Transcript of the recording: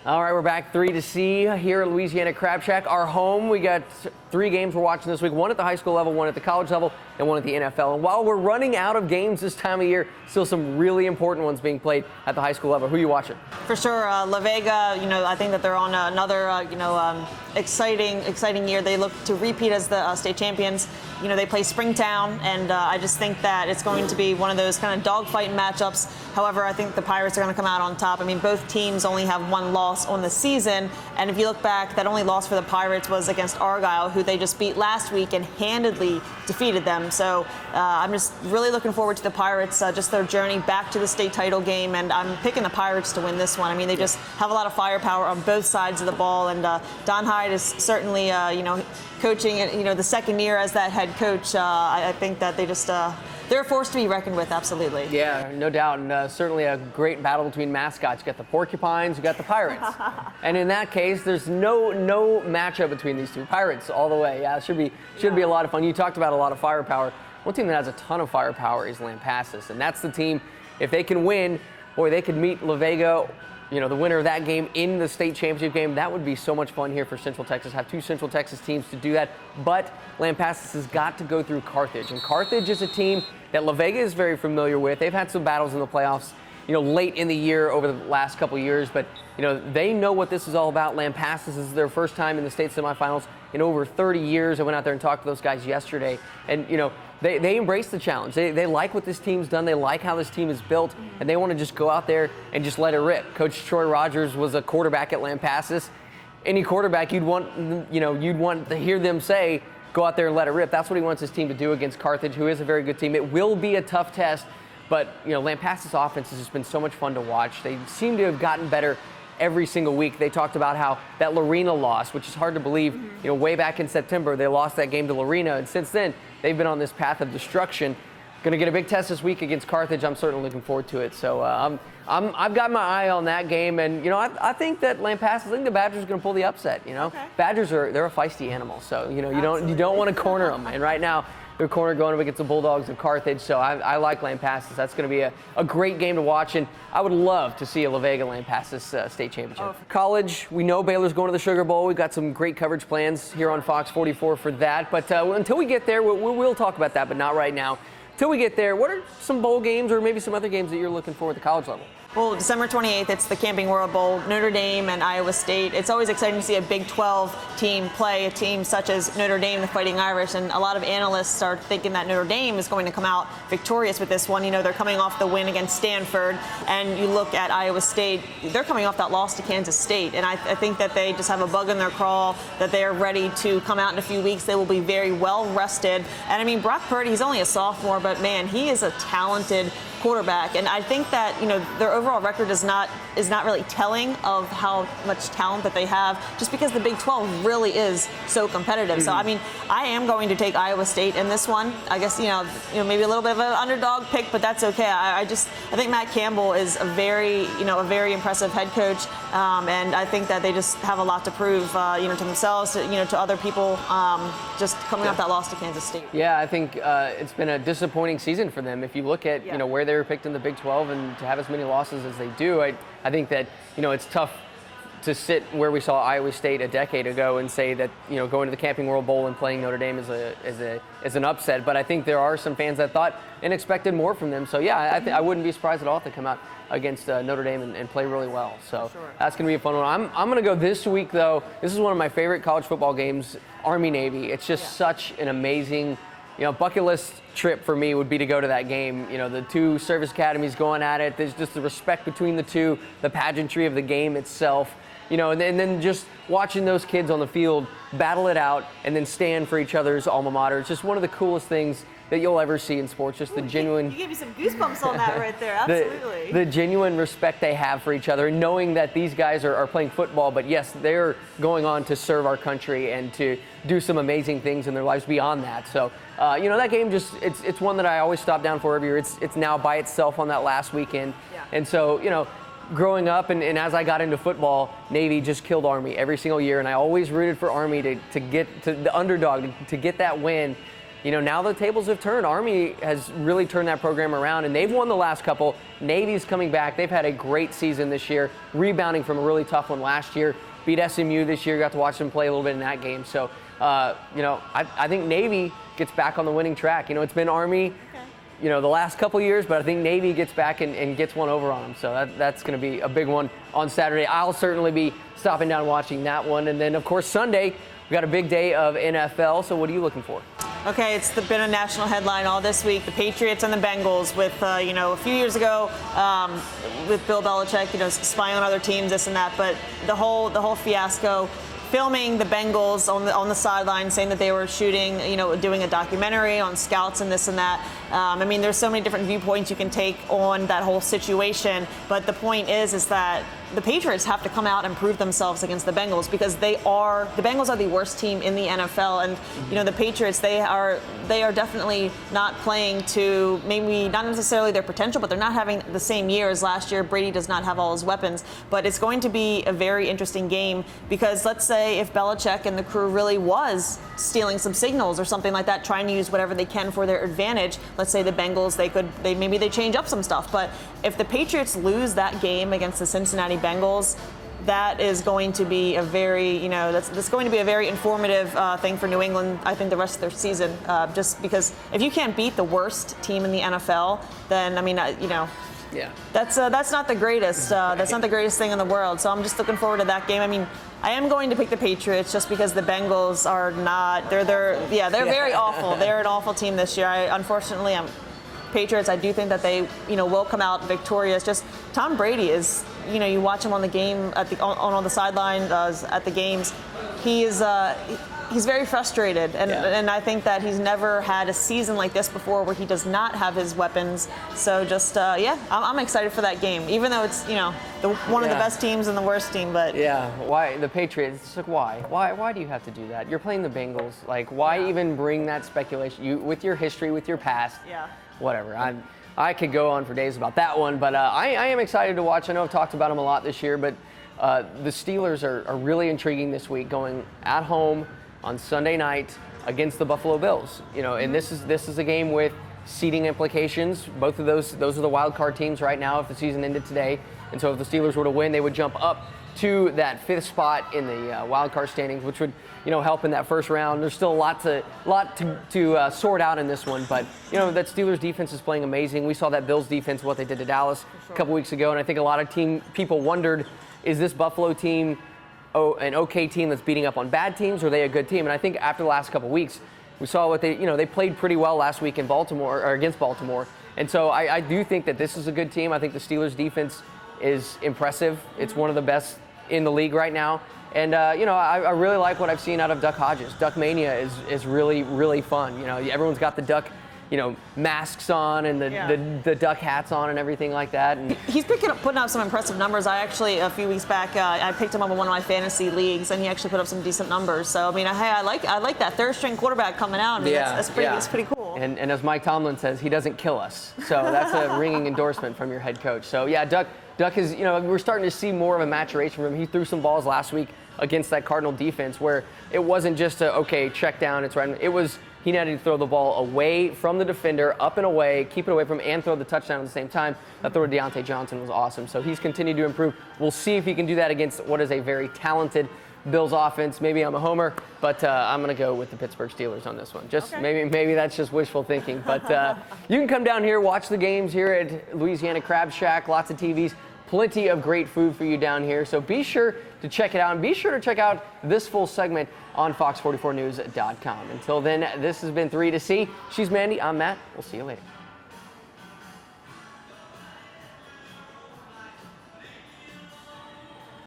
All right, we're back 3 to C here at Louisiana Crab Shack, our home. We got 3 games we're watching this week, one at the high school level, one at the college level, and one at the NFL. And while we're running out of games this time of year, still some really important ones being played at the high school level. Who are you watching? For sure, La Vega, I think that they're on another, exciting year. They look to repeat as the state champions. They play Springtown, and I just think that it's going to be one of those kind of dogfight matchups. However, I think the Pirates are going to come out on top. I mean, both teams only have 1 loss on the season, and if you look back, that only loss for the Pirates was against Argyle, who they just beat last week and handedly defeated them. So I'm just really looking forward to the Pirates, just their journey back to the state title game, and I'm picking the Pirates to win this one. I mean, they just have a lot of firepower on both sides of the ball, and Don Hyde is certainly, coaching, the second year as that head coach. I think that they just they're a force to be reckoned with, absolutely. Yeah, no doubt, and certainly a great battle between mascots. You got the Porcupines, you got the Pirates. And in that case, there's no matchup between these two. Pirates all the way. Yeah, it should be a lot of fun. You talked about a lot of firepower. One team that has a ton of firepower is Lampasas, and that's the team, if they can win, boy, they could meet La Vega, the winner of that game in the state championship game. That would be so much fun here for Central Texas. Have 2 Central Texas teams to do that. But Lampasas has got to go through Carthage. And Carthage is a team that La Vega is very familiar with. They've had some battles in the playoffs, late in the year over the last couple of years. But, they know what this is all about. Lampasas is their first time in the state semifinals in over 30 years. I went out there and talked to those guys yesterday. And, they embrace the challenge. They like what this team's done. They like how this team is built, and they want to just go out there and just let it rip. Coach Troy Rogers was a quarterback at Lampasas. Any quarterback you'd want to hear them say, go out there and let it rip. That's what he wants his team to do against Carthage, who is a very good team. It will be a tough test, but Lampasas' offense has just been so much fun to watch. They seem to have gotten better every single week. They talked about how that Lorena loss, which is hard to believe, way back in September, they lost that game to Lorena, and since then, they've been on this path of destruction. Going to get a big test this week against Carthage. I'm certainly looking forward to it. So I've got my eye on that game, and I think that Lampasas, I think the Badgers are going to pull the upset. Okay. Badgers they're a feisty animal, so you don't want to corner them. And right now they're corner going up against the Bulldogs of Carthage. So I like Lampasas. That's going to be a great game to watch, and I would love to see a La Vega Lampasas state championship. College, we know Baylor's going to the Sugar Bowl. We've got some great coverage plans here on Fox 44 for that. But until we get there, we'll talk about that, but not right now. Until we get there, what are some bowl games or maybe some other games that you're looking for at the college level? Well, December 28th, it's the Camping World Bowl, Notre Dame and Iowa State. It's always exciting to see a Big 12 team play a team such as Notre Dame, the Fighting Irish, and a lot of analysts are thinking that Notre Dame is going to come out victorious with this one. They're coming off the win against Stanford, and you look at Iowa State, they're coming off that loss to Kansas State, and I think that they just have a bug in their craw, that they are ready to come out in a few weeks. They will be very well rested, and I mean, Brock Purdy, he's only a sophomore, but man, he is a talented quarterback, and I think that their overall record is not really telling of how much talent that they have, just because the Big 12 really is so competitive. So I mean, I am going to take Iowa State in this one. I guess maybe a little bit of an underdog pick, but that's okay. I think Matt Campbell is a very impressive head coach, and I think that they just have a lot to prove to themselves, to other people, just coming off that loss to Kansas State. Yeah, I think it's been a disappointing season for them. If you look at where they were picked in the Big 12 and to have as many losses as they do, I think that it's tough to sit where we saw Iowa State a decade ago and say that going to the Camping World Bowl and playing Notre Dame is an upset. But I think there are some fans that thought and expected more from them. So yeah, I wouldn't be surprised at all if they come out against Notre Dame and play really well. So that's going to be a fun one. I'm going to go this week though. This is one of my favorite college football games, Army-Navy. It's just such an amazing bucket list trip for me would be to go to that game. The 2 service academies going at it. There's just the respect between the two, the pageantry of the game itself. And then just watching those kids on the field battle it out and then stand for each other's alma mater. It's just one of the coolest things that you'll ever see in sports. Just the genuine. You gave me some goosebumps on that right there. Absolutely. The genuine respect they have for each other, and knowing that these guys are playing football, but yes, they're going on to serve our country and to do some amazing things in their lives beyond that. So, that game it's one that I always stop down for every year. It's now by itself on that last weekend. Yeah. And so, growing up and as I got into football, Navy just killed Army every single year, and I always rooted for Army to get to the underdog to get that win. now the tables have turned. Army has really turned that program around, and they've won the last couple. Navy's coming back. They've had a great season this year, rebounding from a really tough one last year. Beat SMU this year. Got to watch them play a little bit in that game. So, I think Navy gets back on the winning track. It's been Army, the last couple years, but I think Navy gets back and gets one over on them. So that's going to be a big one on Saturday. I'll certainly be stopping down watching that one. And then, of course, Sunday, we got a big day of NFL. So what are you looking for? Okay, it's been a national headline all this week. The Patriots and the Bengals with, a few years ago with Bill Belichick, spying on other teams, this and that. But the whole fiasco, filming the Bengals on the sideline, saying that they were shooting, doing a documentary on scouts and this and that. There's so many different viewpoints you can take on that whole situation. But the point is that the Patriots have to come out and prove themselves against the Bengals, because the Bengals are the worst team in the NFL, and the Patriots, they are definitely not playing to, maybe not necessarily their potential, but they're not having the same year as last year. Brady does not have all his weapons, but it's going to be a very interesting game, because let's say if Belichick and the crew really was stealing some signals or something like that, trying to use whatever they can for their advantage. Let's say the Bengals, maybe they change up some stuff, but if the Patriots lose that game against the Cincinnati Bengals, that is going to be a very, that's going to be a very informative thing for New England, I think, the rest of their season. Just because if you can't beat the worst team in the NFL, then, yeah, that's not the greatest. That's not the greatest thing in the world. So I'm just looking forward to that game. I am going to pick the Patriots just because the Bengals are not. They're very awful. They're an awful team this year. Unfortunately, Patriots, I do think that they, will come out victorious. Just Tom Brady is, you watch him on the game on the sideline at the games. He's very frustrated, and I think that he's never had a season like this before where he does not have his weapons. So just I'm excited for that game, even though it's one of the best teams and the worst team. But why the Patriots? It's like why do you have to do that? You're playing the Bengals. Like, why even bring that speculation? You, with your history, with your past. Whatever. I could go on for days about that one, but I am excited to watch. I know I've talked about them a lot this year, but the Steelers are really intriguing this week, going at home on Sunday night against the Buffalo Bills. And this is a game with seeding implications. Both of those are the wild card teams right now if the season ended today. And so if the Steelers were to win, they would jump up to that 5th spot in the wild card standings, which would help in that first round. There's still a lot to sort out in this one, but that Steelers defense is playing amazing. We saw that Bills defense, what they did to Dallas a couple weeks ago, and I think a lot of people wondered, is this Buffalo team an okay team that's beating up on bad teams, or are they a good team? And I think after the last couple weeks, we saw what they played pretty well last week in Baltimore, or against Baltimore. And so I do think that this is a good team. I think the Steelers defense is impressive. It's one of the best in the league right now. And, I really like what I've seen out of Duck Hodges. Duck Mania is really, really fun. Everyone's got the Duck, masks on and the Duck hats on and everything like that. And he's putting up some impressive numbers. I actually, a few weeks back, I picked him up in one of my fantasy leagues, and he actually put up some decent numbers. So, I like that third-string quarterback coming out. That's pretty cool. And as Mike Tomlin says, he doesn't kill us. So that's a ringing endorsement from your head coach. So, Duck is, we're starting to see more of a maturation from him. He threw some balls last week against that Cardinal defense where it wasn't just check down, it's right. It was, he needed to throw the ball away from the defender, up and away, keep it away from him, and throw the touchdown at the same time. That throw to Deontay Johnson was awesome. So he's continued to improve. We'll see if he can do that against what is a very talented Bills offense. Maybe I'm a homer, but I'm going to go with the Pittsburgh Steelers on this one. Maybe that's just wishful thinking. But you can come down here, watch the games here at Louisiana Crab Shack. Lots of TVs. Plenty of great food for you down here. So be sure to check it out. And be sure to check out this full segment on fox44news.com. Until then, this has been 3 to C. She's Mandy. I'm Matt. We'll see you later.